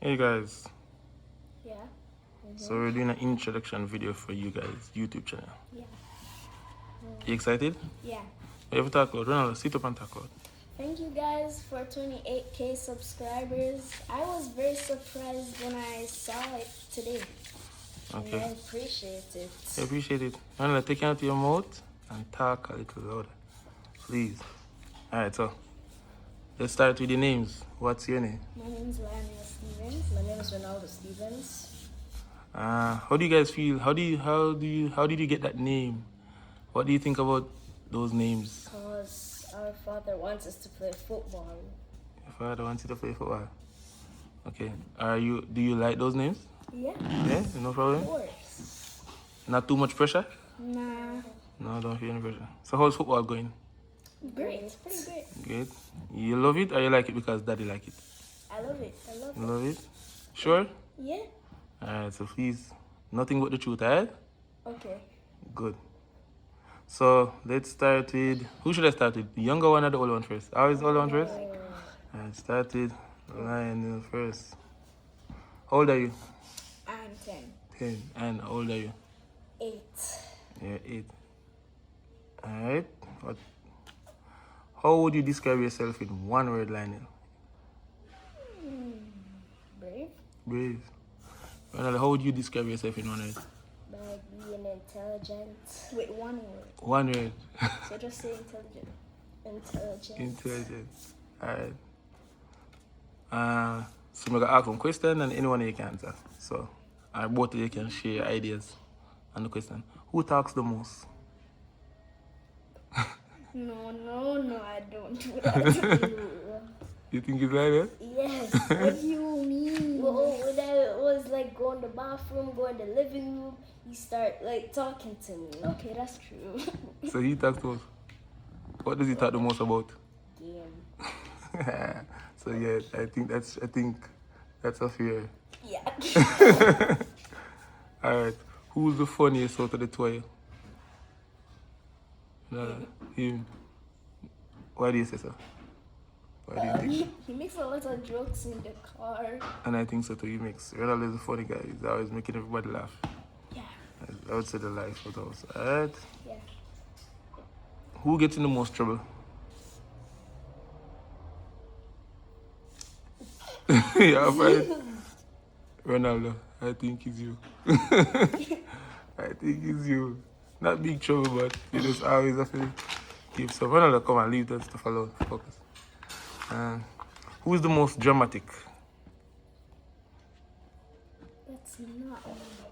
Hey guys, Yeah. so we're doing an introduction video for you guys, YouTube channel. Yeah. You excited? Yeah. You ever talk out? Ronaldo, sit up and talk out. Thank you guys for 28K subscribers. I was very surprised when I saw it today. Okay. And I appreciate it. I appreciate it. Ronaldo, take it out your mouth and talk a little louder, please. Alright, so let's start with the names. What's your name? My name is Lionel Stevens. My name is Ronaldo Stevens. How do you guys feel? How did you get that name? What do you think about those names? Because our father wants us to play football. Your father wants you to play football. Okay. Do you like those names? Yeah. Yeah, no problem. Of course. Not too much pressure? Nah. No, don't feel any pressure. So how's football going? Great. Pretty great. Good. You love it or you like it because daddy like it? I love it. I love You love it? Sure? Yeah. Alright, so please, nothing but the truth, alright? Okay. Good. So let's start with, who should I start with? The younger one or the older one first? Always the older one first? Alright, start with Lionel first. How old are you? I'm 10. 10. And how old are you? 8. Yeah, 8. Alright. How would you describe yourself in one word, Lionel? Brave. Brave. Ronaldo, how would you describe yourself in one word? By being intelligent. Wait, one word. One word. So just say intelligent. Intelligent. Intelligent. Alright. So I'm going to ask one question and anyone you can answer. So, both of you can share ideas on the question. Who talks the most? No, I don't do that. You think it's like that? Yes. What do you mean? Well, when I was like going to the bathroom, going to the living room, he start like talking to me. Okay, that's true. So he talks the most. What does he talk the most about? Game. So yeah, I think that's a fair. Yeah. Alright. Who's the funniest out of the two of you? No, him. Why do you say so? Why do you think? He makes a lot of jokes in the car. And I think so too. He makes Ronaldo is a funny guy. He's always making everybody laugh. Yeah. I would say the life of those. Alright. Yeah. Who gets in the most trouble? Yeah, right. Ronaldo, I think it's you. I think it's you. Not big trouble, but you just always have to keep stuff. Ronaldo, come on, leave that stuff alone. Focus. Who is the most dramatic? That's not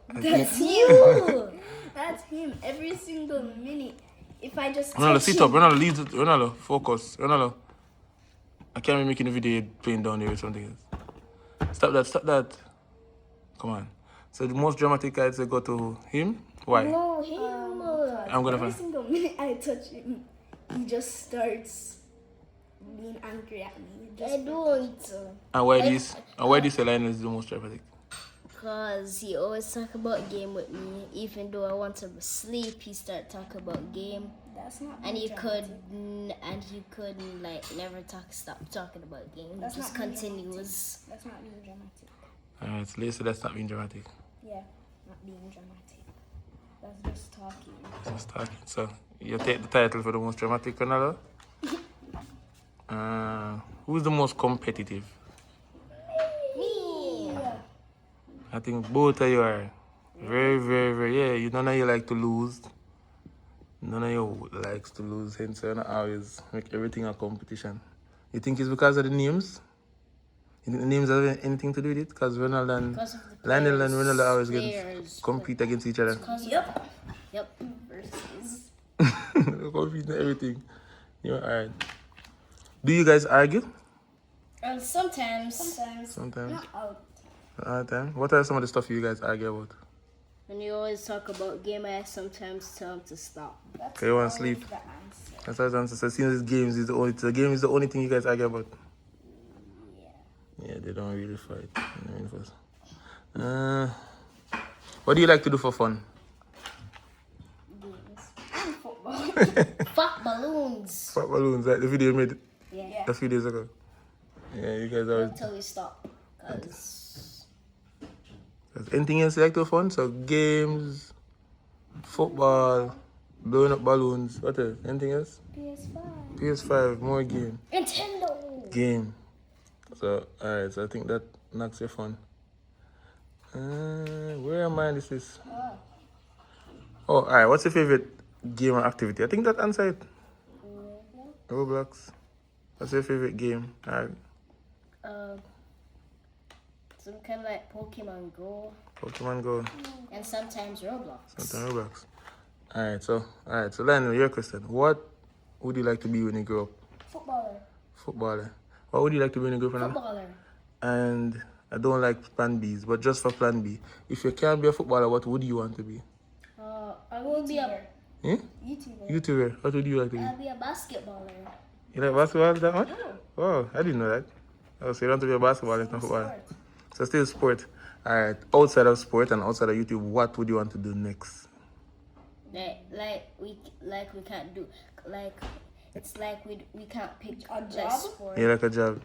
I me. That's think- you. That's him. Every single minute. If I just Ronaldo, touch sit him, up. Ronaldo, leave it. Ronaldo, focus. Ronaldo, I can't be making a video playing down there or something else. Stop that. Come on. So the most dramatic I'd say go to him. Why? No, him. I'm gonna every find. single minute I touch him, he just starts being angry at me. I don't. And why do you say Lionel is the most dramatic? Because he always talk about game with me. Even though I want to sleep, he start talking about game. That's not And being he couldn't like never stop talking about game. That's He just not being continues. That's not being dramatic. Alright, so let's say that's not being dramatic. Yeah, not being dramatic. That's just talking. Just talking. So you take the title for the most dramatic, Ronaldo. Who's the most competitive? Me. I think both of you are very, very, very. Yeah, none of you like to lose. None of you likes to lose. Hence, you don't always make everything a competition. You think it's because of the names? You think the names have anything to do with it? Because Ronaldo and Because of the Lionel and players, Ronaldo always players, compete against each other. Yep. Versus. Compete in everything. You're alright. Do you guys argue? And sometimes Sometimes. Not out. All the time. What are some of the stuff you guys argue about? when you always talk about game, I sometimes tell him to stop. That's Okay, you wanna always sleep? the answer. That's what I'm saying. So since the game is the only thing you guys argue about. Yeah, they don't really fight. What do you like to do for fun? Games. And football. Fuck balloons. Pop balloons, like the video you made Yeah. a few days ago. Yeah, you guys always. Until we stop. Cause Anything else you like to fun? So games, football, blowing up balloons. What else? Anything else? PS5. PS5, more game. Nintendo. Game. So alright, so I think that knocks your fun. Where am I? This is. Oh, alright. What's your favorite game or activity? I think that answer it. Roblox. What's your favorite game? Alright. Some kind of like Pokemon Go Pokemon Go. and sometimes Roblox. Sometimes Roblox. Alright. So Lionel, your question. What would you like to be when you grow up? Footballer. Footballer. What would you like to be when you grow up? Footballer. And I don't like plan Bs, but just for plan B, if you can't be a footballer, what would you want to be? I will be a YouTuber. What would you like to be? I'll be a basketballer. You like basketball that much? Oh, I didn't know that. Oh, so you want to be a basketballer, not footballer. Sport. So still sport. Alright, outside of sport and outside of YouTube, what would you want to do next? Like we can't do like it's like we can't pick A like job? sport. You like a job?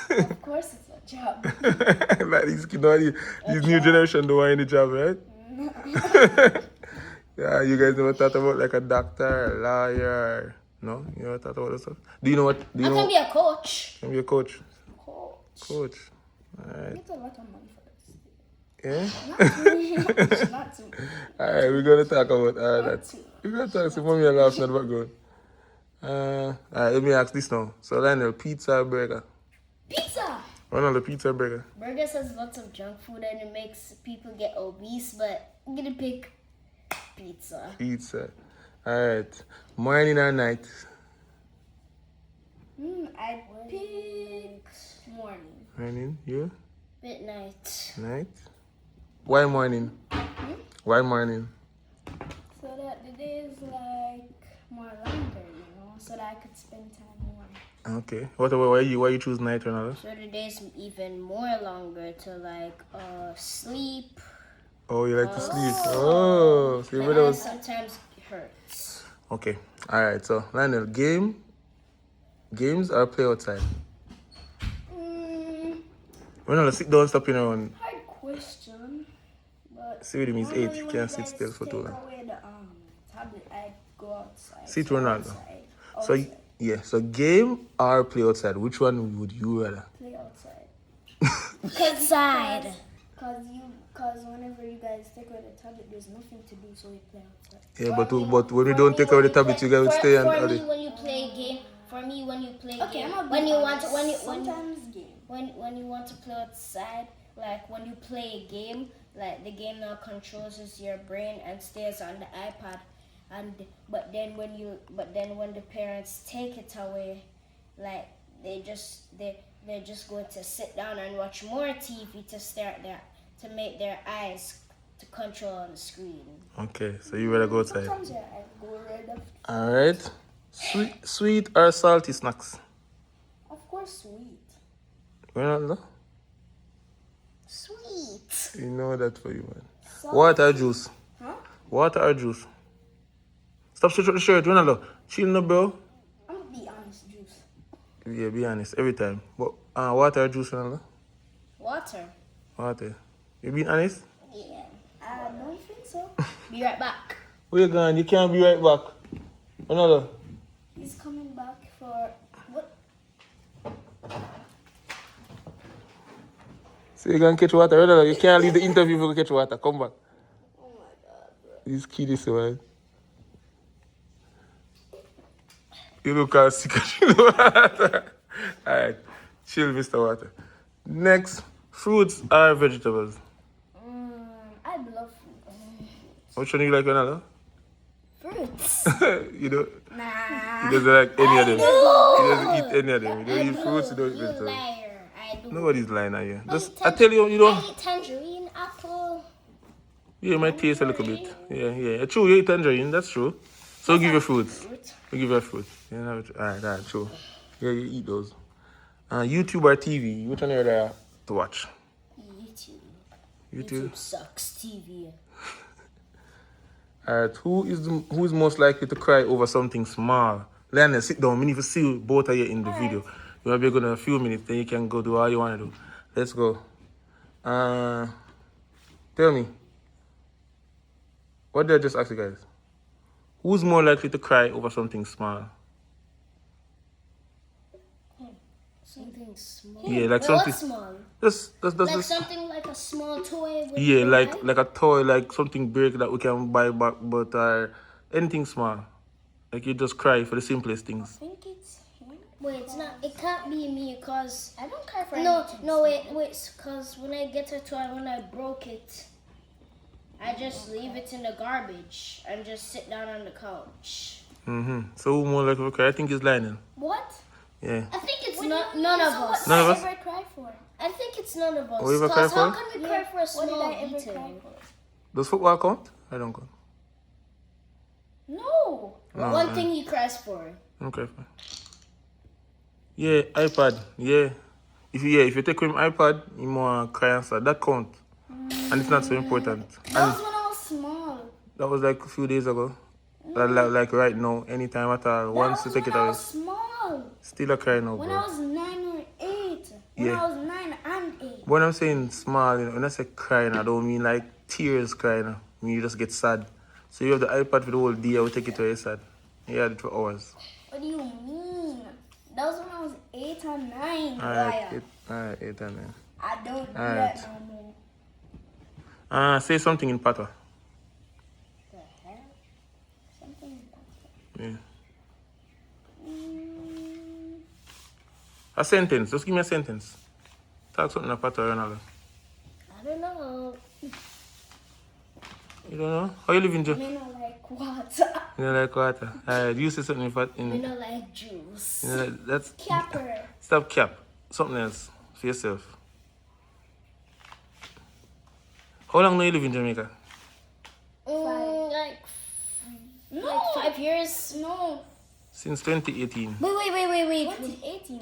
Of course it's a job. Like these new generation don't want any job, right? Yeah, you guys never thought about like a doctor, a lawyer, no? You never thought about that stuff? Do you know what? Do you I know? can be a coach. Can be a coach. Coach. Coach. Alright. Get a lot of money for this. Yeah? Not too. Alright, we're gonna talk about that. Not too. We're gonna talk some mommy and laughing in the background. Alright, let me ask this now. So Lionel, pizza or burger? Pizza. Ronaldo, pizza or burger? Burgers has lots of junk food and it makes people get obese, but I'm gonna pick pizza. Pizza. Alright. Morning or night? I pick morning. Morning. You? Midnight. Night? Why morning? Why morning? So that the day is like more longer, so that I could spend time more. Okay. What about why you choose night, Ronaldo? So the day's even more longer to like sleep. Oh, you like to sleep. Oh, so your brother And was... sometimes it hurts. Okay. Alright, so Lionel, games or play outside? Ronaldo, sit down, stop in around. Hard question. But See what it means, normally 8. You when can't you sit guys still for too take long. away the tablet, I go outside. Sit So Ronaldo. outside. So, Outside. yeah, so game or play outside? Which one would you rather? Play outside. Outside. Cause whenever you guys take away the tablet, there's nothing to do, so we play outside. Yeah, but when we don't take away the tablet, you guys would stay and all For me, day. when you play a game, Okay, game, I'm when you want to sometimes game. when you want to play outside, like when you play a game, like the game now controls your brain and stays on the iPad, but then when the parents take it away, like they're just going to sit down and watch more TV to make their eyes to control the screen. Okay, so you rather go outside. Sometimes yeah, I go right up. Alright. Sweet or salty snacks? Of course, sweet. Ronaldo? Sweet. You know that for you, man. Salty. Water or juice? Huh? Water or juice? Stop stretching the shirt, Ronaldo. Chill no, bro. I'm gonna be honest, juice. Yeah, be honest, every time. But water or juice, Ronaldo? Water. Water. You being honest? Yeah. I don't think so. Be right back. Where you going? You can't be right back. Ronaldo. He's coming back for what? So you gonna catch water, Ronaldo? You can't leave the interview for catch water. Come back. Oh my god, bro. This kid is man. You look as sick as you know water. Alright, chill, Mr. Water. Next, fruits or vegetables? I love fruit. Which one do you like, Ronaldo? Fruits. You don't. Nah. He doesn't like any of them. do. He doesn't eat any of them. You don't eat fruits, you don't eat You vegetables. liar. I do. Nobody's lying at you. Just, eat I tell you, you I don't. eat tangerine, apple. Yeah, it might taste a little bit. Yeah. True, you eat tangerine, that's true. So we'll give you fruits. We'll give you fruit. Yeah, alright, true. Yeah, you eat those. YouTube or TV? Which one are you there to watch? YouTube. YouTube. Sucks. TV. Alright, who is most likely to cry over something small? Lionel, sit down. We need to see both of you in the video. You might be good in a few minutes, then you can go do all you want to do. Let's go. Tell me, what did I just ask you guys? Who's more likely to cry over something small? Something small. Yeah, like Wait, something. what's small? That's Like just. something like a small toy with Yeah, no like light? like a toy, like something big that we can buy back, but anything small. Like you just cry for the simplest I things. think it's him. Wait, it's not. It can't be me, cause I don't cry for no, anything. no, wait, cause when I get a toy, when I broke it, I just leave it in the garbage and just sit down on the couch. So who more likely to cry? I think it's Lionel. What? Yeah. I think it's What do not you mean? none of So us. What None did of I us? ever cry for? I think it's none of us. Oh, you ever cry Cause how for? can we cry for a What small did I ever beating? cry for? Does football count? I don't count. No. No, One thing he cries for. Okay. Fine. Yeah, iPad. Yeah. If you take him iPad, you more cry and sad. That count. And it's not so important. That And was when I was small. that was like a few days ago. Like right now, anytime at all. That Once you was take when it I away. was small. Still a cry now, When bro. I was 9 or 8. When Yeah. I was 9 and 8. When I'm saying small, when I say crying, I don't mean like tears crying. I mean you just get sad. So you have the iPad for the whole day, I will take it to your sad. You had it for hours. What do you mean? That was when I was 8 and 9. Alright, 8 and 9. I don't do Alright. that no more. Say something in Pata. The hell? Something Yeah. mm, A sentence. Just give me a sentence. Talk something in Pata or another. I don't know. You don't know? How you live in Japan? I mean, I like water. You know, like water. Alright, you say something in Pata. We don't like juice. You know, that's Capper. stop cap. Something else for yourself. How long do you live in Jamaica? Like No. like 5 years. No. Since 2018. Wait. 2018.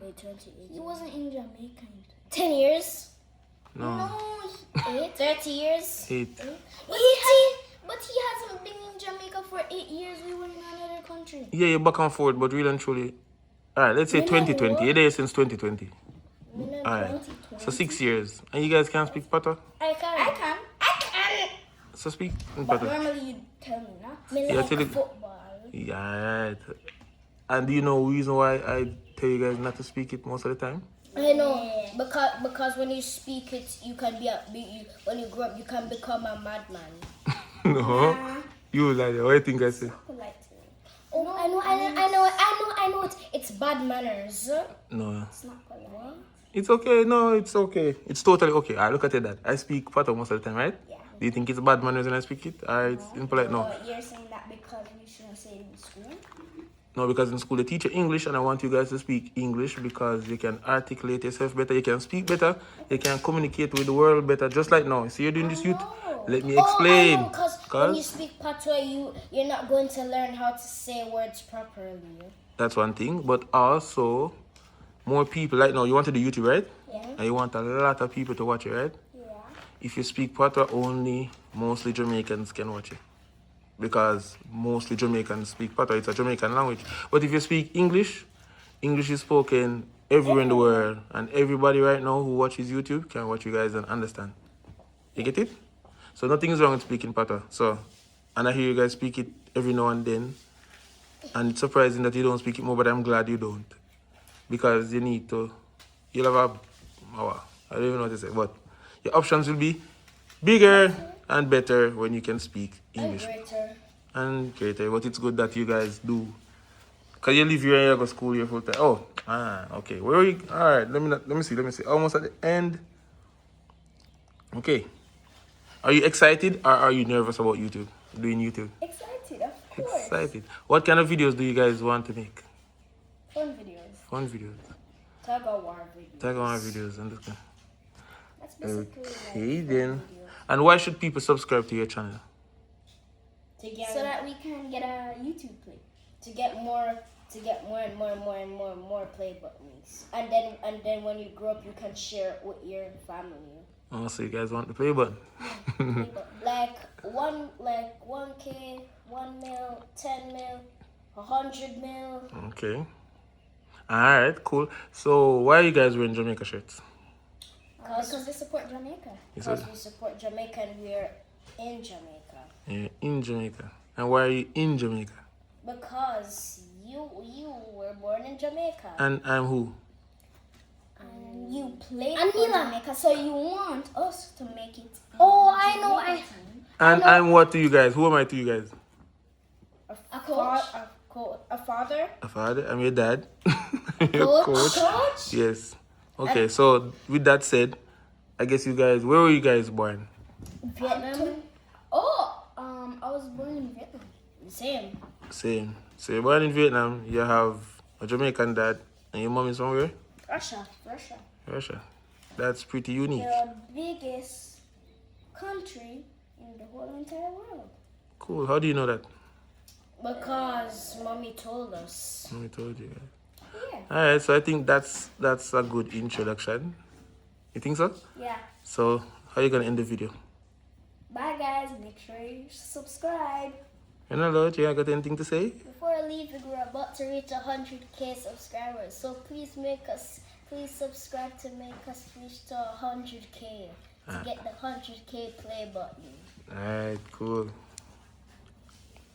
Wait, 2018. He wasn't in Jamaica. 10 years. No. No. 8. 30 years. 8. But he hasn't been in Jamaica for 8 years. We were in another country. Yeah, you're back and forth, but really and truly. Alright, let's say You know 2020. what? You're there since 2020. We know Alright. 2020. So 6 years. And you guys can't speak Pata? I can. I can. So speak in But Pata. normally you tell me not. Me Yeah, like tell it- football. Yeah, right. And do you know the reason why I tell you guys not to speak it most of the time? I know because when you speak it, you can when you grow up, you can become a madman. No. You like what do you think I say? Polite. Oh, I know it. It's bad manners. No. It's not polite. It's okay. No, it's okay. It's totally okay. I look at it that. I speak Pata most of the time, right? Yeah. Do you think it's bad manners when I speak it? Or it's impolite? No. But you're saying that because we shouldn't say it in school? No, because in school they teach you English and I want you guys to speak English because you can articulate yourself better, you can speak better, you can communicate with the world better, just like now. See, you're doing this youth. Let me explain. Oh, I know, because when you speak patois, you're not going to learn how to say words properly. That's one thing. But also, more people, like now, you want to do YouTube, right? Yeah. And you want a lot of people to watch it, right? Yeah. If you speak Patois, only mostly Jamaicans can watch it. Because mostly Jamaicans speak Patois, it's a Jamaican language. But if you speak English, English is spoken everywhere in the world. And everybody right now who watches YouTube can watch you guys and understand. You get it? So nothing is wrong with speaking Patois. So, and I hear you guys speak it every now and then. And it's surprising that you don't speak it more, but I'm glad you don't. Because you need to, you'll have I don't even know what to say, but your options will be bigger and better when you can speak English. And greater, but it's good that you guys do. Because you live here and you go to school here full time. Okay. Where are you? Alright, let me see. Almost at the end. Okay. Are you excited or are you nervous about YouTube? Doing YouTube? Excited, of course. Excited. What kind of videos do you guys want to make? Fun videos. Fun videos. Tag of war videos. Tag on our videos and this kind. That's basically Okay then. And why should people subscribe to your channel? To get so that we can get a YouTube play. to get more and more play buttons. And then when you grow up, you can share it with your family. Oh, so you guys want the play button? like 1K, 1 mil, 10 mil, 100 mil. Okay. Alright, cool. So why are you guys wearing Jamaica shirts? Because they support Jamaica. You Because said we support Jamaica and we're in Jamaica. yeah, in Jamaica. And why are you in Jamaica? Because you were born in Jamaica. And I'm who? And you played And for Mila. Jamaica, so you want us to make it. Oh, I know. And I'm what to you guys? Who am I to you guys? A coach? A father. A father? I'm your dad. I'm your Coach. coach. Yes. Okay, so with that said, I guess you guys, where were you guys born? Vietnam. Oh, I was born in Vietnam. Same. Same. So you're born in Vietnam, you have a Jamaican dad, and your mom is from where? Russia. Russia. That's pretty unique. The biggest country in the whole entire world. Cool. How do you know that? Because mommy told us. I told you. Yeah. Alright, so I think that's a good introduction. You think so? Yeah. So how are you gonna end the video? Bye, guys. Make sure you subscribe. You know, Lord, you ain't got anything to say? Before leaving, we're about to reach 100k subscribers. So please subscribe to make us reach to 100k to get the 100k play button. Alright, cool.